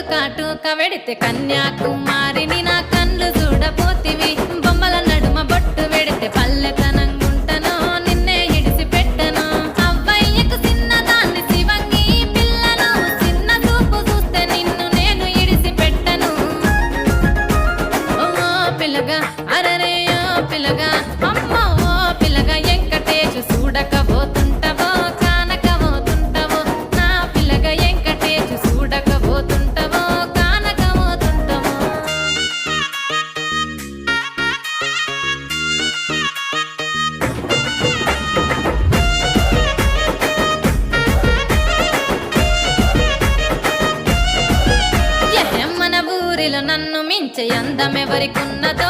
కళ్ళు కాటు కవెడితే కన్యాకుమారిని నా కళ్ళు చూడపోతివి బొమ్మల నడుమ బొట్టు వెడితే పల్లెతనంగుంటను నిన్నే ఇడిసి పెట్టను అవ్వయ్యకు చిన్నదాన్ని శివంగి పిల్లను చిన్న చూపు చూస్తే నిన్ను నేను ఇడిసి పెట్టను ఓ పిల్లగా అరరే ఓ పిల్లగా అమ్మో ఓ పిల్లగా వెంకటేశు చూడకపోతుంటవో కానకపోతుంటవో నా పిల్లగా వెంకటేశు చూడకపోతుంటవో కానకపోతుంటవో మన ఊరిలో నన్ను మించే అందమెవరికున్నదో